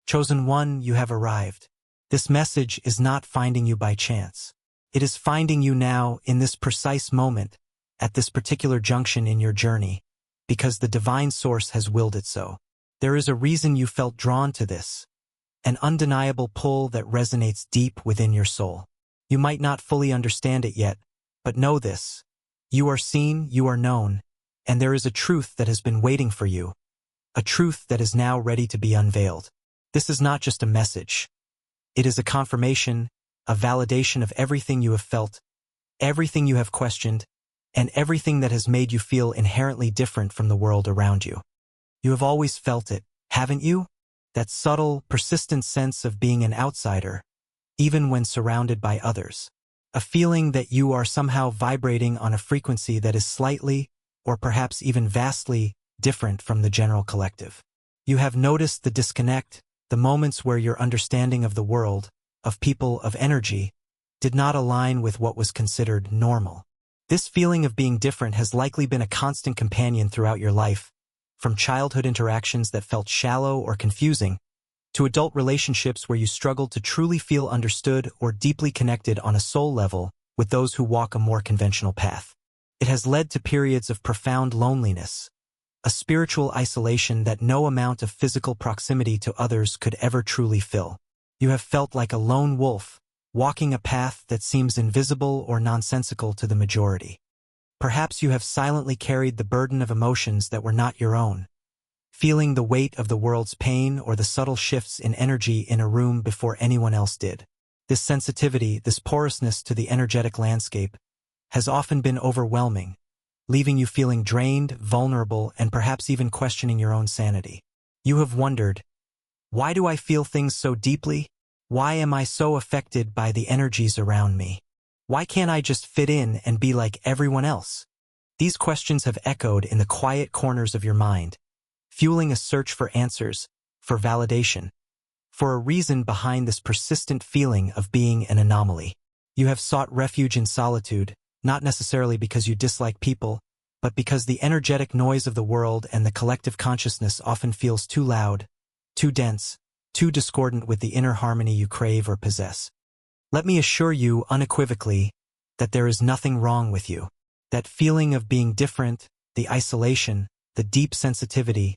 Chosen one, you have arrived. This message is not finding you by chance. It is finding you now, in this precise moment, at this particular junction in your journey, because the divine source has willed it so. There is a reason you felt drawn to this, an undeniable pull that resonates deep within your soul. You might not fully understand it yet, but know this. You are seen, you are known, and there is a truth that has been waiting for you, a truth that is now ready to be unveiled. This is not just a message. It is a confirmation, a validation of everything you have felt, everything you have questioned, and everything that has made you feel inherently different from the world around you. You have always felt it, haven't you? That subtle, persistent sense of being an outsider, even when surrounded by others. A feeling that you are somehow vibrating on a frequency that is slightly, or perhaps even vastly, different from the general collective. You have noticed the disconnect, the moments where your understanding of the world, of people, of energy, did not align with what was considered normal. This feeling of being different has likely been a constant companion throughout your life, from childhood interactions that felt shallow or confusing, to adult relationships where you struggled to truly feel understood or deeply connected on a soul level with those who walk a more conventional path. It has led to periods of profound loneliness, a spiritual isolation that no amount of physical proximity to others could ever truly fill. You have felt like a lone wolf, walking a path that seems invisible or nonsensical to the majority. Perhaps you have silently carried the burden of emotions that were not your own, feeling the weight of the world's pain or the subtle shifts in energy in a room before anyone else did. This sensitivity, this porousness to the energetic landscape, has often been overwhelming, leaving you feeling drained, vulnerable, and perhaps even questioning your own sanity. You have wondered, why do I feel things so deeply? Why am I so affected by the energies around me? Why can't I just fit in and be like everyone else? These questions have echoed in the quiet corners of your mind, fueling a search for answers, for validation, for a reason behind this persistent feeling of being an anomaly. You have sought refuge in solitude, not necessarily because you dislike people, but because the energetic noise of the world and the collective consciousness often feels too loud, too dense, too discordant with the inner harmony you crave or possess. Let me assure you unequivocally that there is nothing wrong with you. That feeling of being different, the isolation, the deep sensitivity,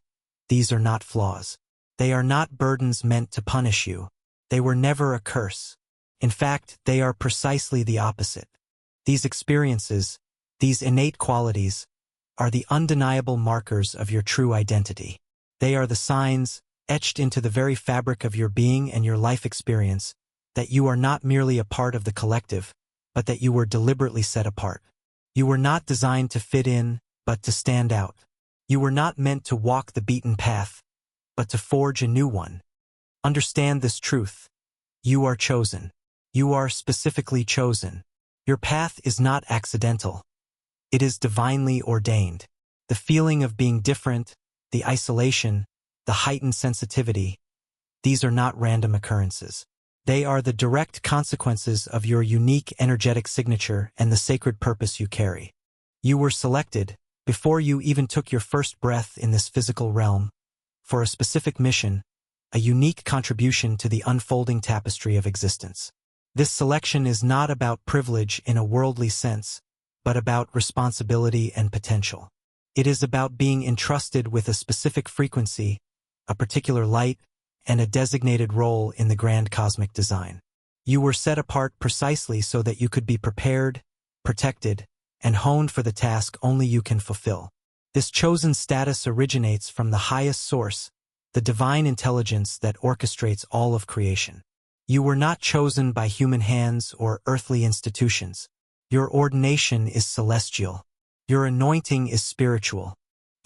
these are not flaws. They are not burdens meant to punish you. They were never a curse. In fact, they are precisely the opposite. These experiences, these innate qualities, are the undeniable markers of your true identity. They are the signs, etched into the very fabric of your being and your life experience, that you are not merely a part of the collective, but that you were deliberately set apart. You were not designed to fit in, but to stand out. You were not meant to walk the beaten path, but to forge a new one. Understand this truth. You are chosen. You are specifically chosen. Your path is not accidental. It is divinely ordained. The feeling of being different, the isolation, the heightened sensitivity, these are not random occurrences. They are the direct consequences of your unique energetic signature and the sacred purpose you carry. You were selected, before you even took your first breath in this physical realm, for a specific mission, a unique contribution to the unfolding tapestry of existence. This selection is not about privilege in a worldly sense, but about responsibility and potential. It is about being entrusted with a specific frequency, a particular light, and a designated role in the grand cosmic design. You were set apart precisely so that you could be prepared, protected, and honed for the task only you can fulfill. This chosen status originates from the highest source, the divine intelligence that orchestrates all of creation. You were not chosen by human hands or earthly institutions. Your ordination is celestial. Your anointing is spiritual.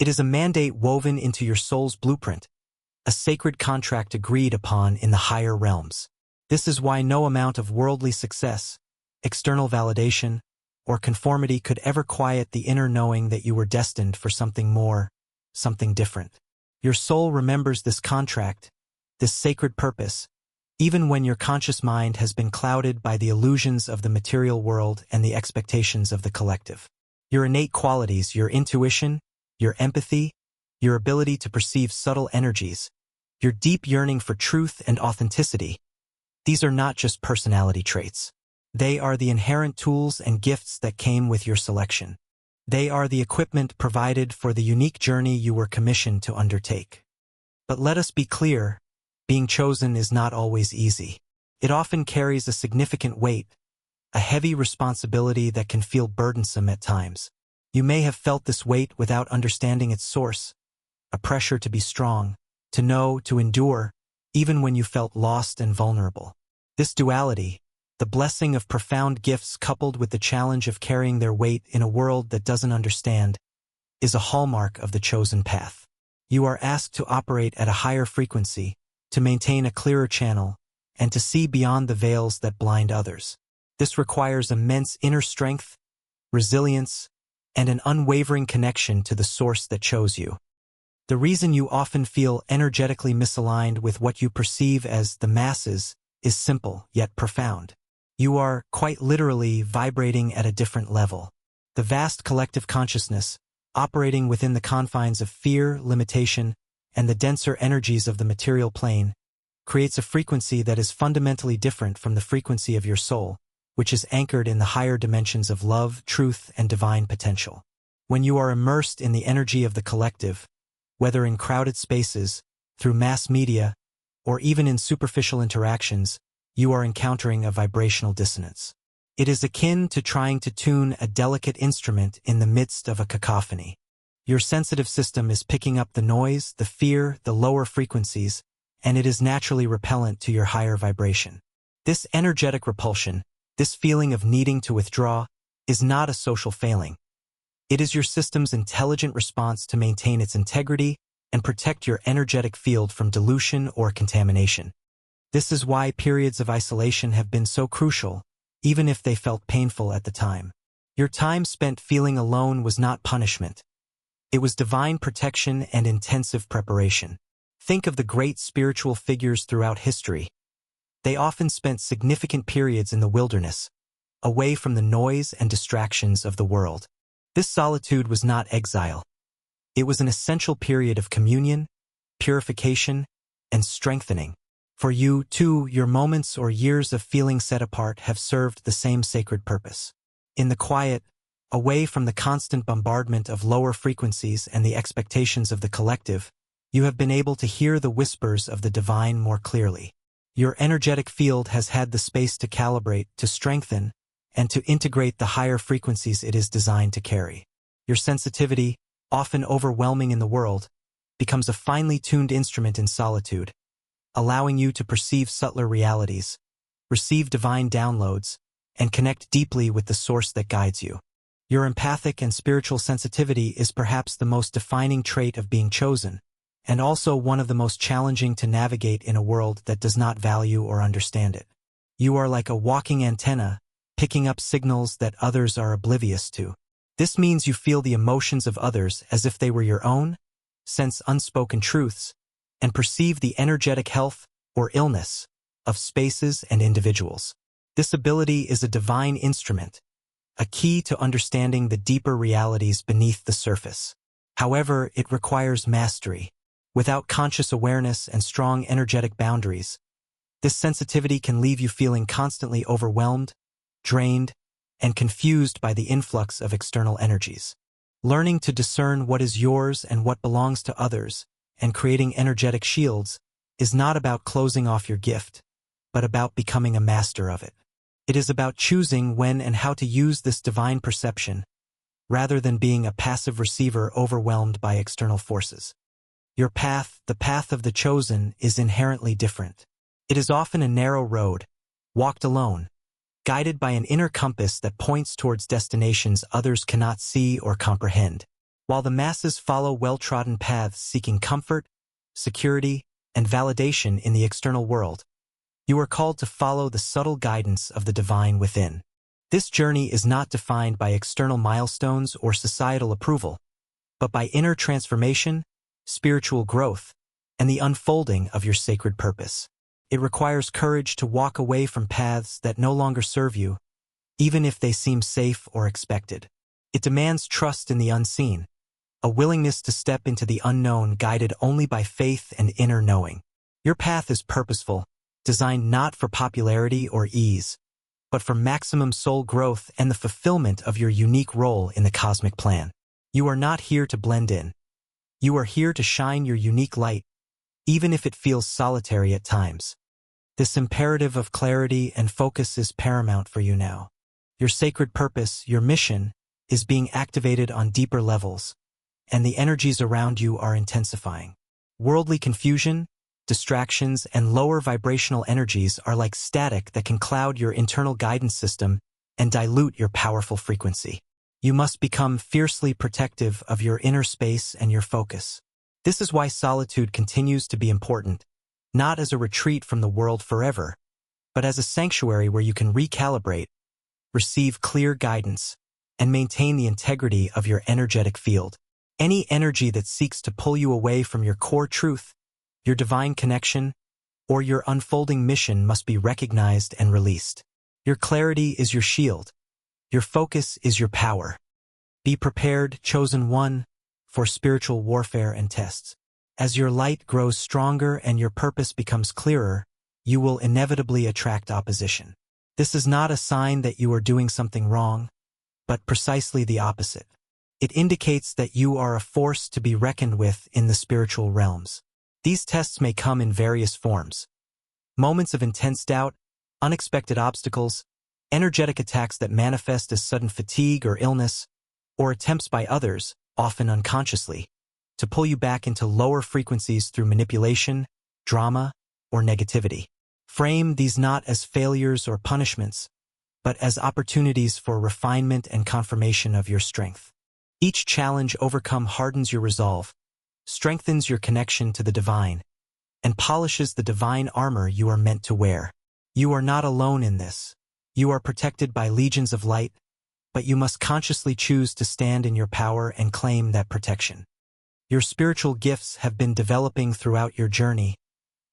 It is a mandate woven into your soul's blueprint, a sacred contract agreed upon in the higher realms. This is why no amount of worldly success, external validation, or conformity could ever quiet the inner knowing that you were destined for something more, something different. Your soul remembers this contract, this sacred purpose, even when your conscious mind has been clouded by the illusions of the material world and the expectations of the collective. Your innate qualities, your intuition, your empathy, your ability to perceive subtle energies, your deep yearning for truth and authenticity. These are not just personality traits. They are the inherent tools and gifts that came with your selection. They are the equipment provided for the unique journey you were commissioned to undertake. But let us be clear, being chosen is not always easy. It often carries a significant weight, a heavy responsibility that can feel burdensome at times. You may have felt this weight without understanding its source, a pressure to be strong, to know, to endure, even when you felt lost and vulnerable. This duality, the blessing of profound gifts coupled with the challenge of carrying their weight in a world that doesn't understand, is a hallmark of the chosen path. You are asked to operate at a higher frequency, to maintain a clearer channel, and to see beyond the veils that blind others. This requires immense inner strength, resilience, and an unwavering connection to the source that chose you. The reason you often feel energetically misaligned with what you perceive as the masses is simple yet profound. You are, quite literally, vibrating at a different level. The vast collective consciousness, operating within the confines of fear, limitation, and the denser energies of the material plane, creates a frequency that is fundamentally different from the frequency of your soul, which is anchored in the higher dimensions of love, truth, and divine potential. When you are immersed in the energy of the collective, whether in crowded spaces, through mass media, or even in superficial interactions, you are encountering a vibrational dissonance. It is akin to trying to tune a delicate instrument in the midst of a cacophony. Your sensitive system is picking up the noise, the fear, the lower frequencies, and it is naturally repellent to your higher vibration. This energetic repulsion, this feeling of needing to withdraw, is not a social failing. It is your system's intelligent response to maintain its integrity and protect your energetic field from dilution or contamination. This is why periods of isolation have been so crucial, even if they felt painful at the time. Your time spent feeling alone was not punishment. It was divine protection and intensive preparation. Think of the great spiritual figures throughout history. They often spent significant periods in the wilderness, away from the noise and distractions of the world. This solitude was not exile. It was an essential period of communion, purification, and strengthening. For you, too, your moments or years of feeling set apart have served the same sacred purpose. In the quiet, away from the constant bombardment of lower frequencies and the expectations of the collective, you have been able to hear the whispers of the divine more clearly. Your energetic field has had the space to calibrate, to strengthen, and to integrate the higher frequencies it is designed to carry. Your sensitivity, often overwhelming in the world, becomes a finely tuned instrument in solitude, allowing you to perceive subtler realities, receive divine downloads, and connect deeply with the source that guides you. Your empathic and spiritual sensitivity is perhaps the most defining trait of being chosen, and also one of the most challenging to navigate in a world that does not value or understand it. You are like a walking antenna, picking up signals that others are oblivious to. This means you feel the emotions of others as if they were your own, sense unspoken truths, and perceive the energetic health or illness of spaces and individuals. This ability is a divine instrument, a key to understanding the deeper realities beneath the surface. However, it requires mastery. Without conscious awareness and strong energetic boundaries, this sensitivity can leave you feeling constantly overwhelmed, drained, and confused by the influx of external energies. Learning to discern what is yours and what belongs to others, and creating energetic shields, is not about closing off your gift, but about becoming a master of it. It is about choosing when and how to use this divine perception, rather than being a passive receiver overwhelmed by external forces. Your path, the path of the chosen, is inherently different. It is often a narrow road, walked alone, guided by an inner compass that points towards destinations others cannot see or comprehend. While the masses follow well-trodden paths seeking comfort, security, and validation in the external world, you are called to follow the subtle guidance of the divine within. This journey is not defined by external milestones or societal approval, but by inner transformation, spiritual growth, and the unfolding of your sacred purpose. It requires courage to walk away from paths that no longer serve you, even if they seem safe or expected. It demands trust in the unseen, a willingness to step into the unknown guided only by faith and inner knowing. Your path is purposeful, designed not for popularity or ease, but for maximum soul growth and the fulfillment of your unique role in the cosmic plan. You are not here to blend in. You are here to shine your unique light, even if it feels solitary at times. This imperative of clarity and focus is paramount for you now. Your sacred purpose, your mission, is being activated on deeper levels, and the energies around you are intensifying. Worldly confusion, distractions, and lower vibrational energies are like static that can cloud your internal guidance system and dilute your powerful frequency. You must become fiercely protective of your inner space and your focus. This is why solitude continues to be important, not as a retreat from the world forever, but as a sanctuary where you can recalibrate, receive clear guidance, and maintain the integrity of your energetic field. Any energy that seeks to pull you away from your core truth, your divine connection, or your unfolding mission must be recognized and released. Your clarity is your shield. Your focus is your power. Be prepared, chosen one, for spiritual warfare and tests. As your light grows stronger and your purpose becomes clearer, you will inevitably attract opposition. This is not a sign that you are doing something wrong, but precisely the opposite. It indicates that you are a force to be reckoned with in the spiritual realms. These tests may come in various forms. Moments of intense doubt, unexpected obstacles, energetic attacks that manifest as sudden fatigue or illness, or attempts by others, often unconsciously, to pull you back into lower frequencies through manipulation, drama, or negativity. Frame these not as failures or punishments, but as opportunities for refinement and confirmation of your strength. Each challenge overcome hardens your resolve, strengthens your connection to the divine, and polishes the divine armor you are meant to wear. You are not alone in this. You are protected by legions of light, but you must consciously choose to stand in your power and claim that protection. Your spiritual gifts have been developing throughout your journey,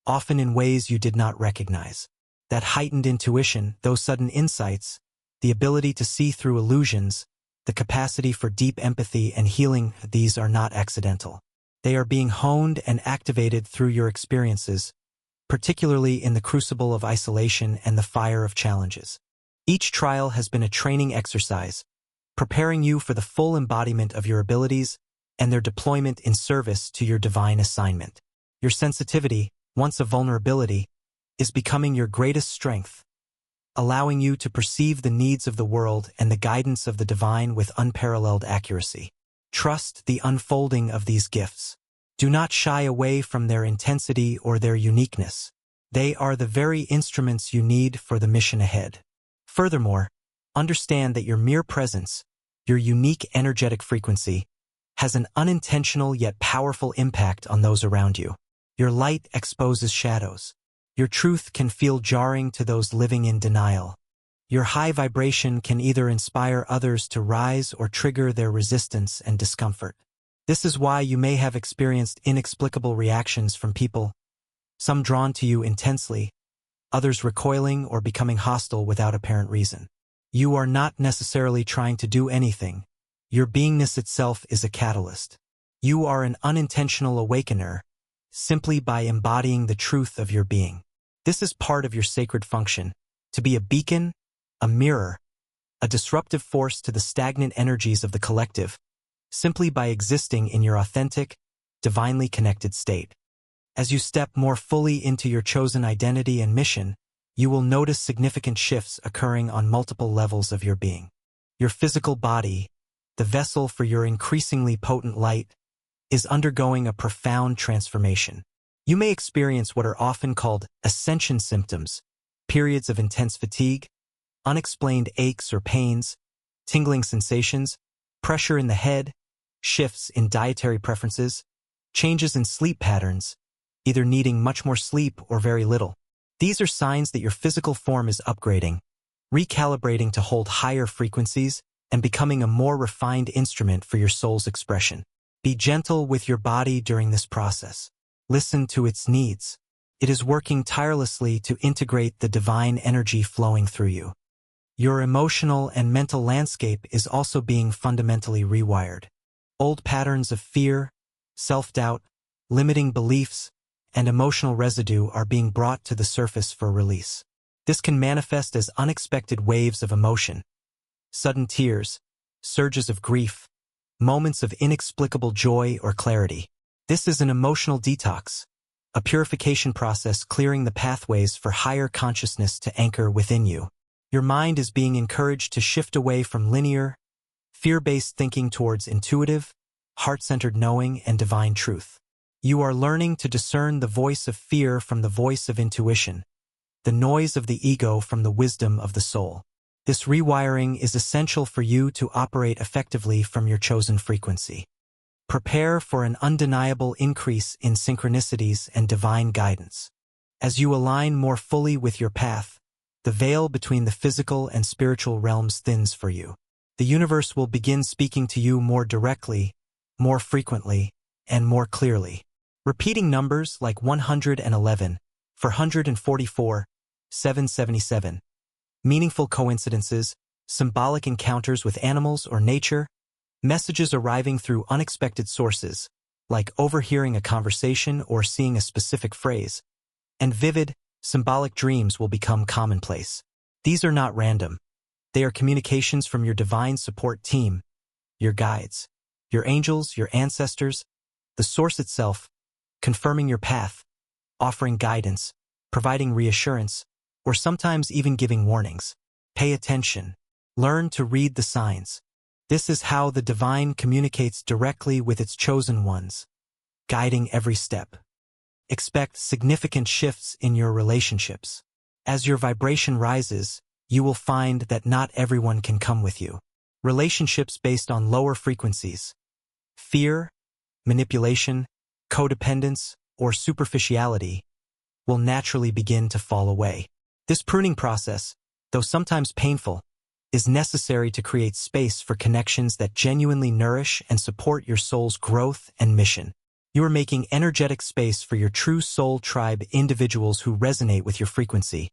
often in ways you did not recognize. That heightened intuition, those sudden insights, the ability to see through illusions, the capacity for deep empathy and healing, these are not accidental. They are being honed and activated through your experiences, particularly in the crucible of isolation and the fire of challenges. Each trial has been a training exercise, preparing you for the full embodiment of your abilities and their deployment in service to your divine assignment. Your sensitivity, once a vulnerability, is becoming your greatest strength, allowing you to perceive the needs of the world and the guidance of the divine with unparalleled accuracy. Trust the unfolding of these gifts. Do not shy away from their intensity or their uniqueness. They are the very instruments you need for the mission ahead. Furthermore, understand that your mere presence, your unique energetic frequency, has an unintentional yet powerful impact on those around you. Your light exposes shadows. Your truth can feel jarring to those living in denial. Your high vibration can either inspire others to rise or trigger their resistance and discomfort. This is why you may have experienced inexplicable reactions from people, some drawn to you intensely, others recoiling or becoming hostile without apparent reason. You are not necessarily trying to do anything. Your beingness itself is a catalyst. You are an unintentional awakener, simply by embodying the truth of your being. This is part of your sacred function, to be a beacon, a mirror, a disruptive force to the stagnant energies of the collective, simply by existing in your authentic, divinely connected state. As you step more fully into your chosen identity and mission, you will notice significant shifts occurring on multiple levels of your being. Your physical body, the vessel for your increasingly potent light, is undergoing a profound transformation. You may experience what are often called ascension symptoms, periods of intense fatigue, unexplained aches or pains, tingling sensations, pressure in the head, shifts in dietary preferences, changes in sleep patterns, either needing much more sleep or very little. These are signs that your physical form is upgrading, recalibrating to hold higher frequencies, and becoming a more refined instrument for your soul's expression. Be gentle with your body during this process. Listen to its needs. It is working tirelessly to integrate the divine energy flowing through you. Your emotional and mental landscape is also being fundamentally rewired. Old patterns of fear, self-doubt, limiting beliefs, and emotional residue are being brought to the surface for release. This can manifest as unexpected waves of emotion, sudden tears, surges of grief, moments of inexplicable joy or clarity. This is an emotional detox, a purification process clearing the pathways for higher consciousness to anchor within you. Your mind is being encouraged to shift away from linear, fear-based thinking towards intuitive, heart-centered knowing and divine truth. You are learning to discern the voice of fear from the voice of intuition, the noise of the ego from the wisdom of the soul. This rewiring is essential for you to operate effectively from your chosen frequency. Prepare for an undeniable increase in synchronicities and divine guidance. As you align more fully with your path, the veil between the physical and spiritual realms thins for you. The universe will begin speaking to you more directly, more frequently, and more clearly. Repeating numbers like 111, 444, 777. Meaningful coincidences, symbolic encounters with animals or nature, messages arriving through unexpected sources, like overhearing a conversation or seeing a specific phrase, and vivid, symbolic dreams will become commonplace. These are not random. They are communications from your divine support team, your guides, your angels, your ancestors, the source itself, confirming your path, offering guidance, providing reassurance, or sometimes even giving warnings. Pay attention. Learn to read the signs. This is how the divine communicates directly with its chosen ones, guiding every step. Expect significant shifts in your relationships. As your vibration rises, you will find that not everyone can come with you. Relationships based on lower frequencies, fear, manipulation, codependence, or superficiality, will naturally begin to fall away. This pruning process, though sometimes painful, is necessary to create space for connections that genuinely nourish and support your soul's growth and mission. You are making energetic space for your true soul tribe, individuals who resonate with your frequency,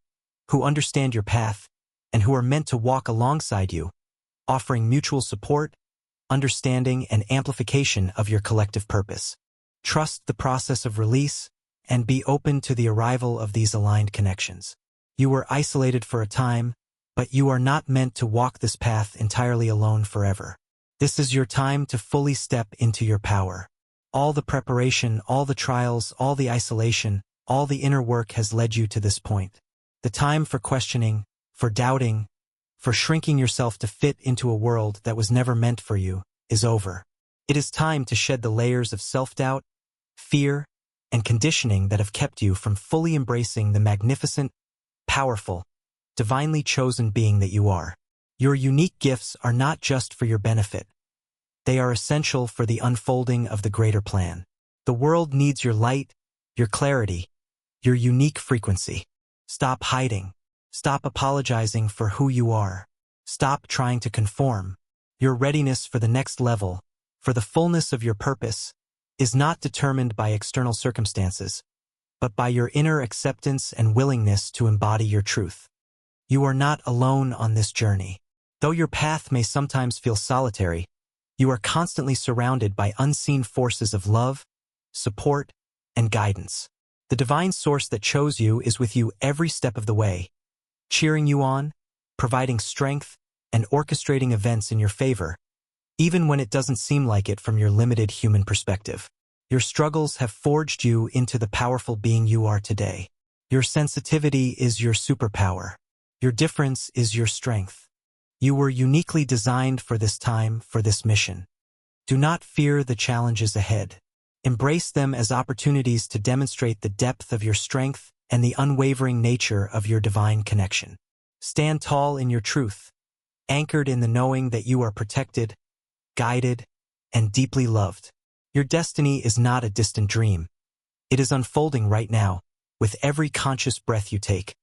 who understand your path, and who are meant to walk alongside you, offering mutual support, understanding, and amplification of your collective purpose. Trust the process of release and be open to the arrival of these aligned connections. You were isolated for a time, but you are not meant to walk this path entirely alone forever. This is your time to fully step into your power. All the preparation, all the trials, all the isolation, all the inner work has led you to this point. The time for questioning, for doubting, for shrinking yourself to fit into a world that was never meant for you, is over. It is time to shed the layers of self-doubt, fear, and conditioning that have kept you from fully embracing the magnificent, powerful, divinely chosen being that you are. Your unique gifts are not just for your benefit. They are essential for the unfolding of the greater plan. The world needs your light, your clarity, your unique frequency. Stop hiding. Stop apologizing for who you are. Stop trying to conform. Your readiness for the next level, for the fullness of your purpose, is not determined by external circumstances, but by your inner acceptance and willingness to embody your truth. You are not alone on this journey. Though your path may sometimes feel solitary, you are constantly surrounded by unseen forces of love, support, and guidance. The divine source that chose you is with you every step of the way, cheering you on, providing strength, and orchestrating events in your favor, even when it doesn't seem like it from your limited human perspective. Your struggles have forged you into the powerful being you are today. Your sensitivity is your superpower. Your difference is your strength. You were uniquely designed for this time, for this mission. Do not fear the challenges ahead. Embrace them as opportunities to demonstrate the depth of your strength and the unwavering nature of your divine connection. Stand tall in your truth, anchored in the knowing that you are protected, guided, and deeply loved. Your destiny is not a distant dream. It is unfolding right now, with every conscious breath you take,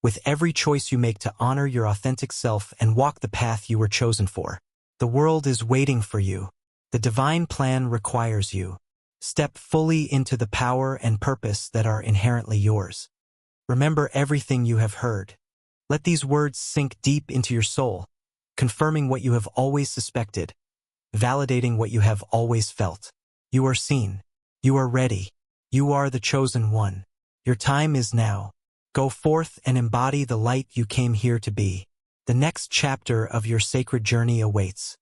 with every choice you make to honor your authentic self and walk the path you were chosen for. The world is waiting for you. The divine plan requires you. Step fully into the power and purpose that are inherently yours. Remember everything you have heard. Let these words sink deep into your soul, confirming what you have always suspected. validating what you have always felt. You are seen. You are ready. You are the chosen one. Your time is now. Go forth and embody the light you came here to be. The next chapter of your sacred journey awaits.